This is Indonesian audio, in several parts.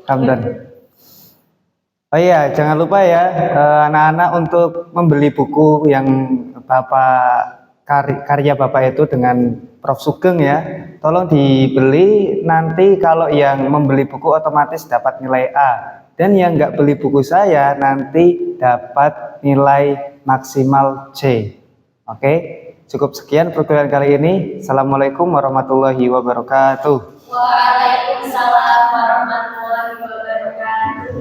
Ramdan. Oh iya, jangan lupa ya anak-anak untuk membeli buku yang karya Bapak itu dengan Prof. Sugeng ya. Tolong dibeli, nanti kalau yang membeli buku otomatis dapat nilai A. Dan yang nggak beli buku saya nanti dapat nilai maksimal C. Oke, cukup sekian perkuliahan kali ini. Assalamualaikum warahmatullahi wabarakatuh. Waalaikumsalam warahmatullahi wabarakatuh.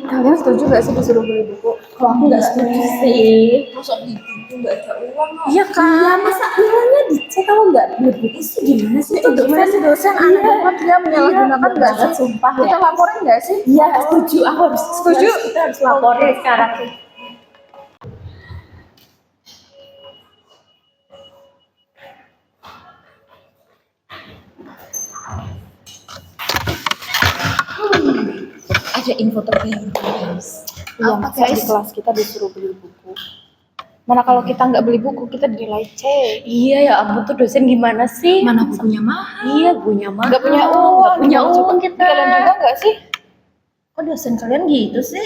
Kalian setuju gak sih disuruh beli buku? Kalau aku nggak setuju sih. Masa beli buku nggak ada uang? Iya kan? Iya, masa uangnya dicek kalau nggak beli buku sih gimana sih? Itu gimana sih dosen anak bapak dia menyalahgunakan nggak sih? Sumpah ya. Kita laporin nggak sih? Iya, setuju. Aku harus Setuju? Kita harus laporin sekarang. Ada info terbaru guys. Iya, Apa masa di guys? kelas kita disuruh beli buku. Mana kalau kita nggak beli buku kita dinilai C. Iya ya ampun, tuh dosen gimana sih? Mana bukunya mahal? Iya, bukunya mahal. Nggak punya uang. Nggak punya Gimana uang coba? kita. Kalian juga nggak sih? Kok dosen kalian gitu sih?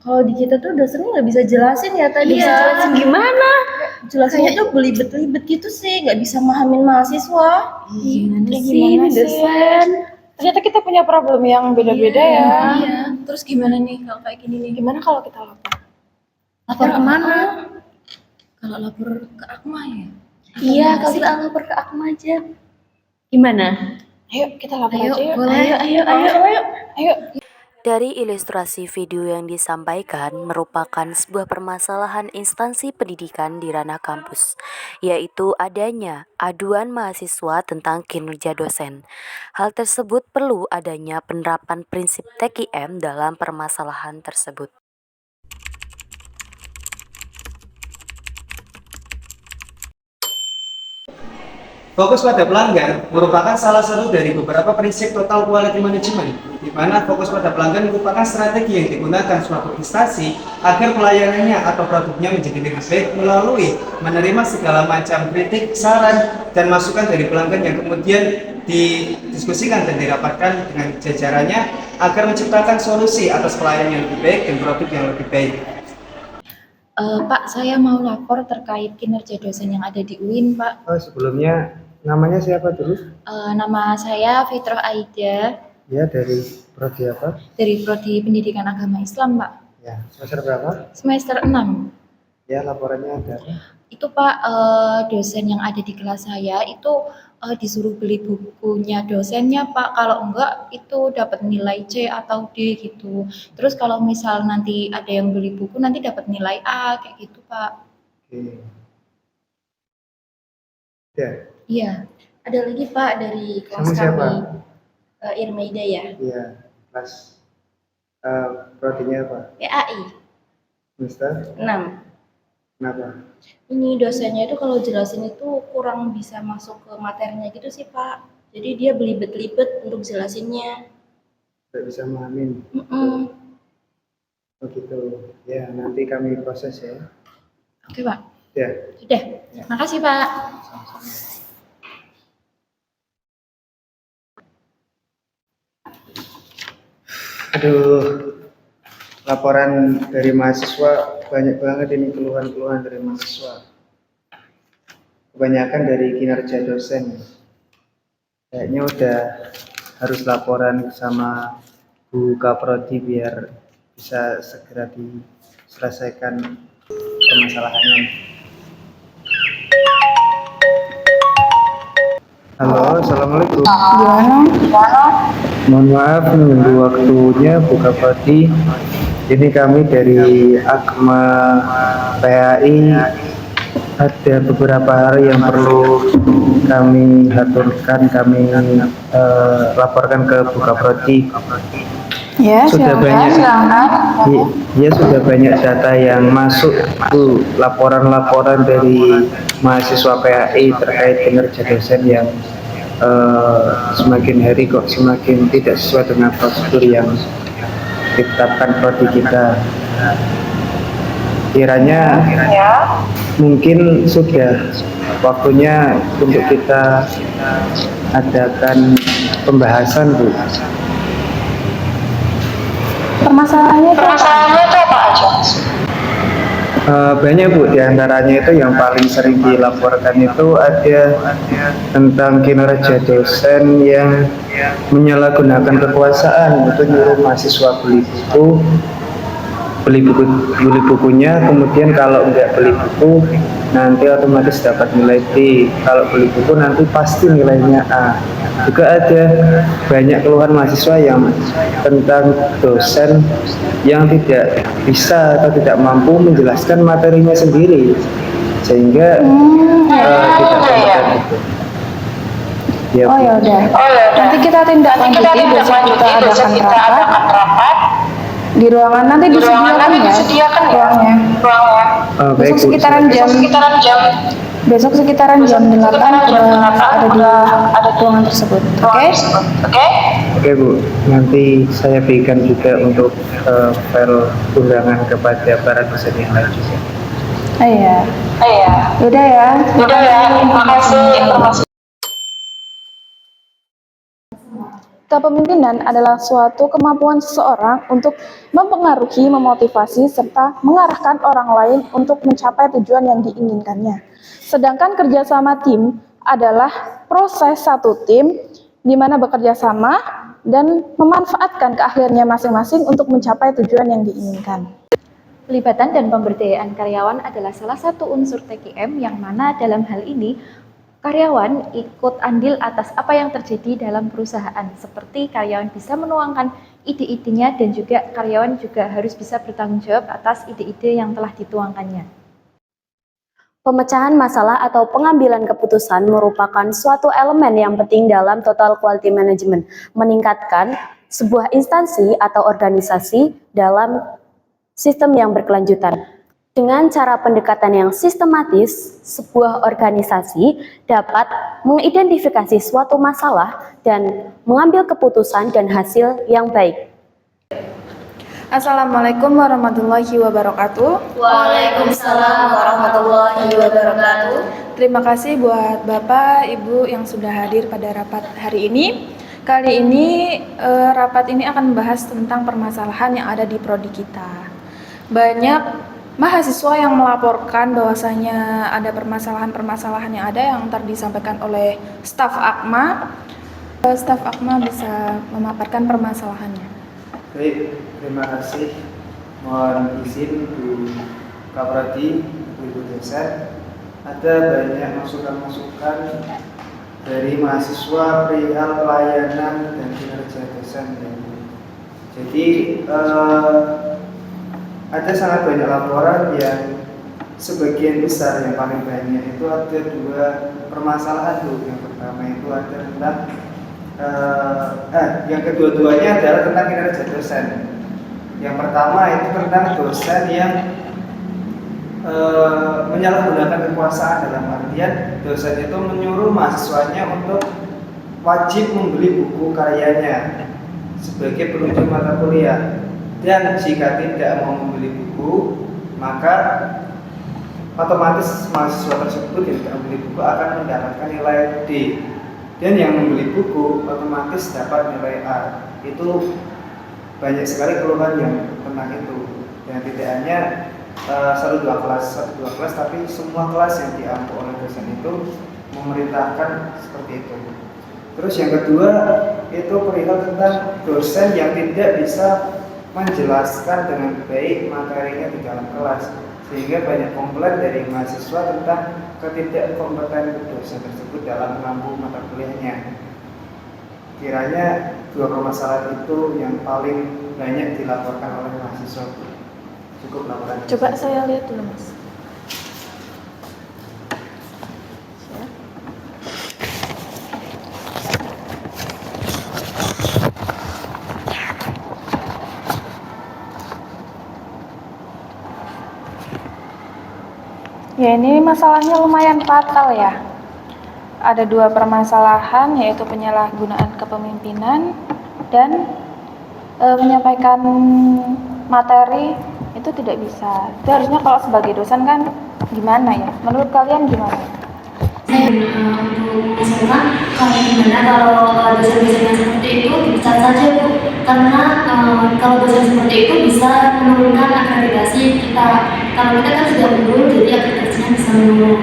Kalau di kita tuh dosennya nggak bisa jelasin ya tadi. Iya. Bisa jelasin gimana? Jelasinnya tuh belibet-belibet gitu sih, nggak bisa mahamin mahasiswa. Gimana Kayak sih gimana ini sih? dosen? Ternyata kita punya problem yang beda-beda ya. Iya. Terus gimana nih kalau kayak gini nih? Gimana kalau kita lapor? Lapor kemana? Kalau lapor ke Akma ya? Iya, kalau kita lapor ke Akma aja. Gimana? Ayo kita lapor Ayo, aja yuk. boleh. Ayo. Dari ilustrasi video yang disampaikan merupakan sebuah permasalahan instansi pendidikan di ranah kampus, yaitu adanya aduan mahasiswa tentang kinerja dosen. Hal tersebut perlu adanya penerapan prinsip TKM dalam permasalahan tersebut. Fokus pada pelanggan merupakan salah satu dari beberapa prinsip total quality management, di mana fokus pada pelanggan merupakan strategi yang digunakan suatu instansi agar pelayanannya atau produknya menjadi lebih baik melalui menerima segala macam kritik, saran, dan masukan dari pelanggan yang kemudian didiskusikan dan dirapatkan dengan jajarannya agar menciptakan solusi atas pelayanan yang lebih baik dan produk yang lebih baik. Pak, saya mau lapor terkait kinerja dosen yang ada di UIN, Pak. Oh, sebelumnya namanya siapa dulu? Nama saya Fitroh Aida Ya, dari prodi apa? dari Prodi Pendidikan Agama Islam, Pak. Ya, semester berapa? Semester 6. Ya, laporannya ada. Itu Pak, dosen yang ada di kelas saya itu disuruh beli bukunya dosennya Pak. Kalau enggak itu dapat nilai C atau D gitu. Terus kalau misal nanti ada yang beli buku nanti dapat nilai A kayak gitu Pak. Oke. Ya, Iya. Ada lagi Pak dari kelas Kamu siapa? kami, Irmaida ya, iya. Kelas prodinya apa? PAI Semester? 6. Kenapa? Ini dosennya itu kalau jelasin itu kurang bisa masuk ke materinya gitu sih Pak. Jadi dia belibet-libet untuk jelasinnya. Tidak bisa memahami. Oh gitu. Ya, nanti kami proses ya. Oke Pak. Ya. Sudah. Makasih Pak. Aduh, laporan dari mahasiswa banyak banget ini, keluhan-keluhan dari mahasiswa. Kebanyakan dari kinerja dosen. Kayaknya udah harus laporan sama Bu Kaprodi biar bisa segera diselesaikan permasalahannya. Halo, assalamualaikum. Mohon maaf menunggu waktunya Bu Kaprodi. Ini kami dari Akma PAI. Ada beberapa hal yang perlu kami aturkan, kami laporkan ke Bu Kaprodi. Ya, Sudah banyak, ya sudah banyak data yang masuk Bu, laporan-laporan dari mahasiswa PAI terkait kinerja dosen yang semakin hari kok semakin tidak sesuai dengan prosedur yang ditetapkan prodi kita. Kiranya mungkin sudah waktunya untuk kita adakan pembahasan, Bu. Permasalahannya itu apa aja? Banyak, Bu, diantaranya itu yang paling sering dilaporkan itu ada tentang kinerja dosen yang menyalahgunakan kekuasaan untuk nyuruh mahasiswa beli bukunya, kemudian kalau nggak beli buku nanti otomatis dapat nilai D, kalau beli buku nanti pasti nilainya A. Juga ada banyak keluhan mahasiswa yang tentang dosen yang tidak bisa atau tidak mampu menjelaskan materinya sendiri, sehingga tidak kompeten itu. Ya, Oh ya udah. Nanti kita tindak lanjuti, besok kita adakan rapat di ruangan, nanti disediakan ya ruangnya. baik, Bu. Besok sekitaran jam 8 udah ada di ruangan tersebut. Oke? Oke, Bu, nanti saya berikan juga untuk file undangan kepada para dosen yang lain juga. Iya. Udah ya. Makasih. Kepemimpinan adalah suatu kemampuan seseorang untuk mempengaruhi, memotivasi, serta mengarahkan orang lain untuk mencapai tujuan yang diinginkannya. Sedangkan kerjasama tim adalah proses satu tim di mana bekerja sama dan memanfaatkan keahliannya masing-masing untuk mencapai tujuan yang diinginkan. Pelibatan dan pemberdayaan karyawan adalah salah satu unsur TKM yang mana dalam hal ini karyawan ikut andil atas apa yang terjadi dalam perusahaan, seperti karyawan bisa menuangkan ide-idenya dan juga karyawan juga harus bisa bertanggung jawab atas ide-ide yang telah dituangkannya. Pemecahan masalah atau pengambilan keputusan merupakan suatu elemen yang penting dalam total quality management, meningkatkan sebuah instansi atau organisasi dalam sistem yang berkelanjutan. Dengan cara pendekatan yang sistematis, sebuah organisasi dapat mengidentifikasi suatu masalah dan mengambil keputusan dan hasil yang baik. Assalamualaikum warahmatullahi wabarakatuh. Waalaikumsalam warahmatullahi wabarakatuh. Terima kasih buat Bapak, Ibu yang sudah hadir pada rapat hari ini. Kali ini rapat ini akan membahas tentang permasalahan yang ada di prodi kita. Banyak mahasiswa yang melaporkan bahwasanya ada permasalahan-permasalahan yang ada yang ntar disampaikan oleh staf AKMA. Staf AKMA bisa memaparkan permasalahannya. Baik, terima kasih. Mohon izin Bu Kaprodi, Ibu dosen. Ada banyak masukan-masukan dari mahasiswa perihal pelayanan dan kinerja dosen. Jadi ada sangat banyak laporan yang sebagian besar, yang paling banyak itu ada dua permasalahan, Bu. Yang pertama itu ada tentang yang kedua-duanya adalah tentang kinerja dosen. Yang pertama itu tentang dosen yang menyalahgunakan kekuasaan, dalam artian dosen itu menyuruh mahasiswanya untuk wajib membeli buku karyanya sebagai penunjang mata kuliah, dan jika tidak mau membeli buku maka otomatis mahasiswa tersebut yang tidak membeli buku akan mendapatkan nilai D, dan yang membeli buku otomatis dapat nilai A. Itu banyak sekali keluhan yang tentang itu, dan tidak hanya satu dua kelas, tapi semua kelas yang diampu oleh dosen itu memerintahkan seperti itu. Terus yang kedua itu perihal tentang dosen yang tidak bisa menjelaskan dengan baik materinya di dalam kelas, sehingga banyak komplain dari mahasiswa tentang ketidakkompetensi dosen tersebut dalam mengampu mata kuliahnya. Kiranya dua permasalahan itu yang paling banyak dilaporkan oleh mahasiswa. Cukup laporan. Coba saya lihat dulu, Mas. Ya, ini masalahnya lumayan fatal ya. Ada dua permasalahan, yaitu penyalahgunaan kepemimpinan dan menyampaikan materi itu itu tidak bisa. Itu harusnya kalau sebagai dosen kan gimana ya? Menurut kalian gimana? Saya untuk misalkan kalau gimana kalau dosen-dosen yang seperti itu dipecat saja Bu, karena kalau dosen seperti itu bisa menurunkan akreditasi kita. Kalau kita kan sudah unggul, jadi akreditasinya bisa menurun.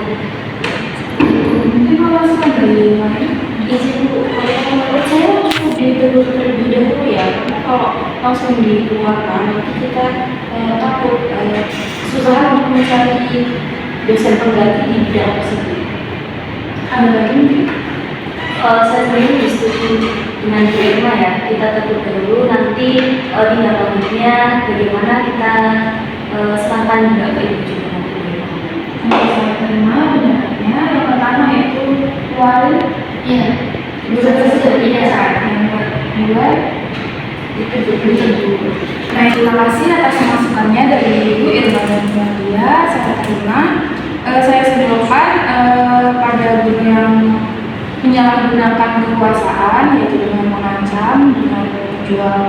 Mungkin masukan dari mana? Izin Bu, kalau menurut saya cukup ditegur terlebih dahulu ya, karena kalau langsung dikeluarkan nanti kita takut susah untuk mencari dosen pengganti di bidang tersebut. Ada lagi mungkin? Saya sendiri setuju dengan Bu Irma ya, kita tegur dulu nanti tindak lanjutnya bagaimana kita serahkan juga ke Ibu juga nanti. Untuk saya terima pendapatnya yang pertama yaitu wali. Iya, dosen sudah iya. Yang kedua Itu betul. Nah, terima kasih atas masukannya dari Ibu Irma dan Bu Nadia. Saya terima. Saya simpulkan pada guru yang menyalahgunakan kekuasaan, yaitu dengan mengancam, dengan menjual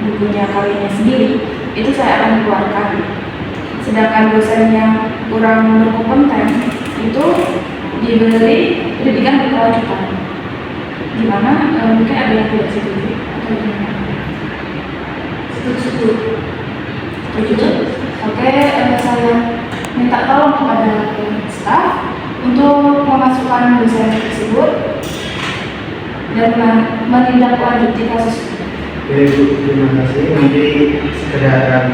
bukunya kalinya sendiri, itu saya akan keluarkan. Sedangkan dosen yang kurang berkompeten itu diberi pendidikan berkelanjutan. Gimana? Mungkin ada yang tidak setuju atau gimana? Setuju. Oke, saya minta tolong kepada staf untuk memasukkan dosen tersebut dan menindaklanjuti kasus itu. Oke Bu, terima kasih. Nanti segera akan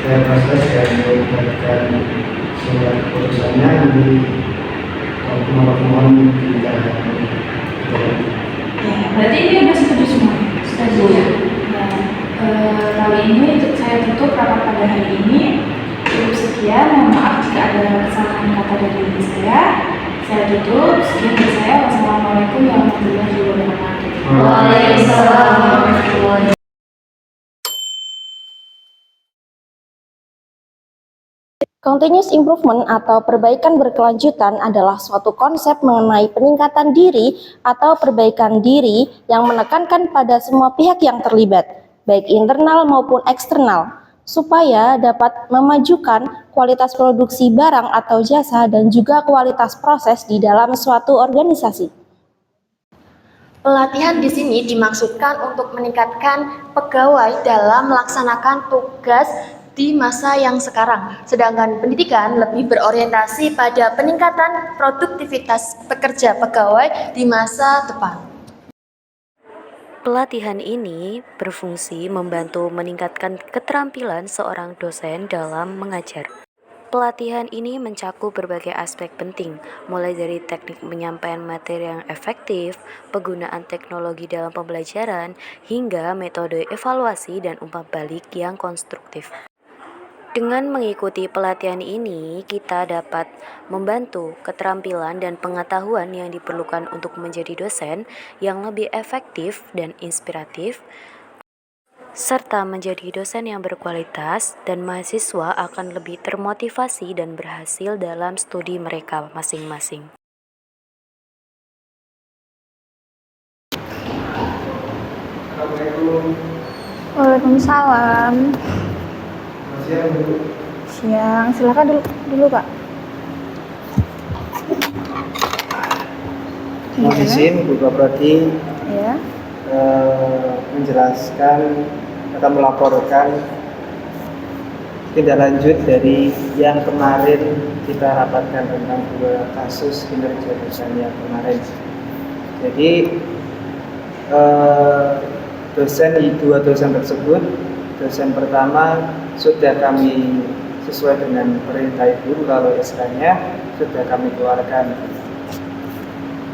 saya proses dan membuatkan surat keputusannya. Nanti mohon kita Ya, berarti ini sudah setuju semua. Setuju. Nah, kali ini saya tutup rapat pada hari ini. Cukup sekian. Mohon maaf jika ada kesalahan kata dari diri saya. Saya tutup. Sekian dari saya. Wassalamualaikum warahmatullahi wabarakatuh. Waalaikumsalam warahmatullahi. Continuous improvement atau perbaikan berkelanjutan adalah suatu konsep mengenai peningkatan diri atau perbaikan diri yang menekankan pada semua pihak yang terlibat, baik internal maupun eksternal, supaya dapat memajukan kualitas produksi barang atau jasa dan juga kualitas proses di dalam suatu organisasi. Pelatihan di sini dimaksudkan untuk meningkatkan pegawai dalam melaksanakan tugas di masa yang sekarang, sedangkan pendidikan lebih berorientasi pada peningkatan produktivitas pekerja pegawai di masa depan. Pelatihan ini berfungsi membantu meningkatkan keterampilan seorang dosen dalam mengajar. Pelatihan ini mencakup berbagai aspek penting, mulai dari teknik penyampaian materi yang efektif, penggunaan teknologi dalam pembelajaran, hingga metode evaluasi dan umpan balik yang konstruktif. Dengan mengikuti pelatihan ini, kita dapat membantu keterampilan dan pengetahuan yang diperlukan untuk menjadi dosen yang lebih efektif dan inspiratif, serta menjadi dosen yang berkualitas, dan mahasiswa akan lebih termotivasi dan berhasil dalam studi mereka masing-masing. Waalaikumsalam. Siang, silakan dulu Pak. mohon izin Bu Prodi Ya. menjelaskan atau melaporkan tindak lanjut dari yang kemarin kita rapatkan tentang 2 kasus kinerja dosen yang kemarin. Jadi dua dosen tersebut, dosen pertama sudah kami sesuai dengan perintah Ibu, kalau SK-nya sudah kami keluarkan.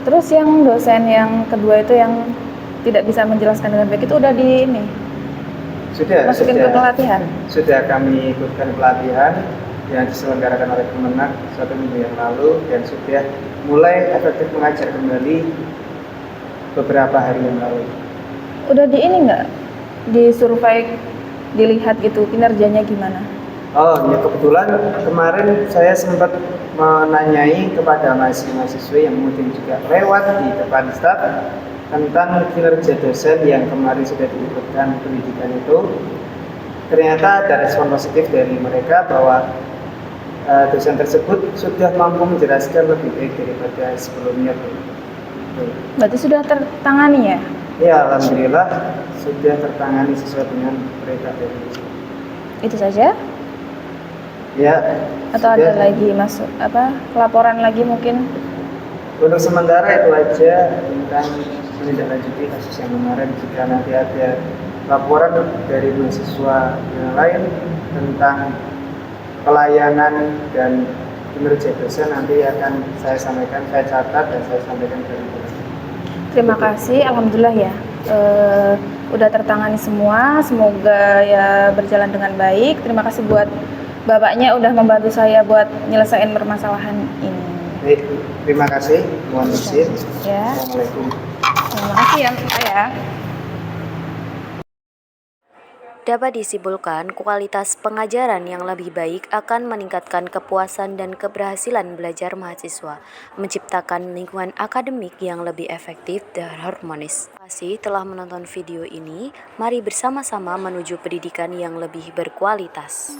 Terus yang dosen yang kedua itu yang tidak bisa menjelaskan dengan baik itu udah di ini masukin ke pelatihan. Sudah kami ikutkan pelatihan yang diselenggarakan oleh Kemenak 1 minggu yang lalu dan sudah mulai efektif mengajar kembali beberapa hari yang lalu. Udah di ini nggak? Di survei dilihat gitu kinerjanya gimana? Oh ya, kebetulan kemarin saya sempat menanyai kepada mahasiswa yang mungkin juga lewat di depan staf tentang kinerja dosen yang kemarin sudah diikutkan pendidikan itu, ternyata ada respon positif dari mereka bahwa dosen tersebut sudah mampu menjelaskan lebih baik daripada sebelumnya, Bu. Berarti sudah tertangani ya? Ya, alhamdulillah sudah tertangani sesuai dengan perintah dari. Itu saja? Ya. Atau ada lagi masuk laporan lagi mungkin? Untuk sementara itu aja tentang menindaklanjuti kasus yang kemarin. Jika nanti ada laporan dari mahasiswa yang lain tentang pelayanan dan kinerja dosen, nanti akan saya sampaikan, saya catat dan saya sampaikan ke ibu. Terima kasih, alhamdulillah ya. Udah tertangani semua, semoga ya berjalan dengan baik. Terima kasih buat bapaknya udah membantu saya buat nyelesain permasalahan ini. Baik, terima kasih. Mohon izin. Ya. Assalamualaikum. Terima kasih ya, Pak ya. Dapat disimpulkan, kualitas pengajaran yang lebih baik akan meningkatkan kepuasan dan keberhasilan belajar mahasiswa, menciptakan lingkungan akademik yang lebih efektif dan harmonis. Terima kasih telah menonton video ini. Mari bersama-sama menuju pendidikan yang lebih berkualitas.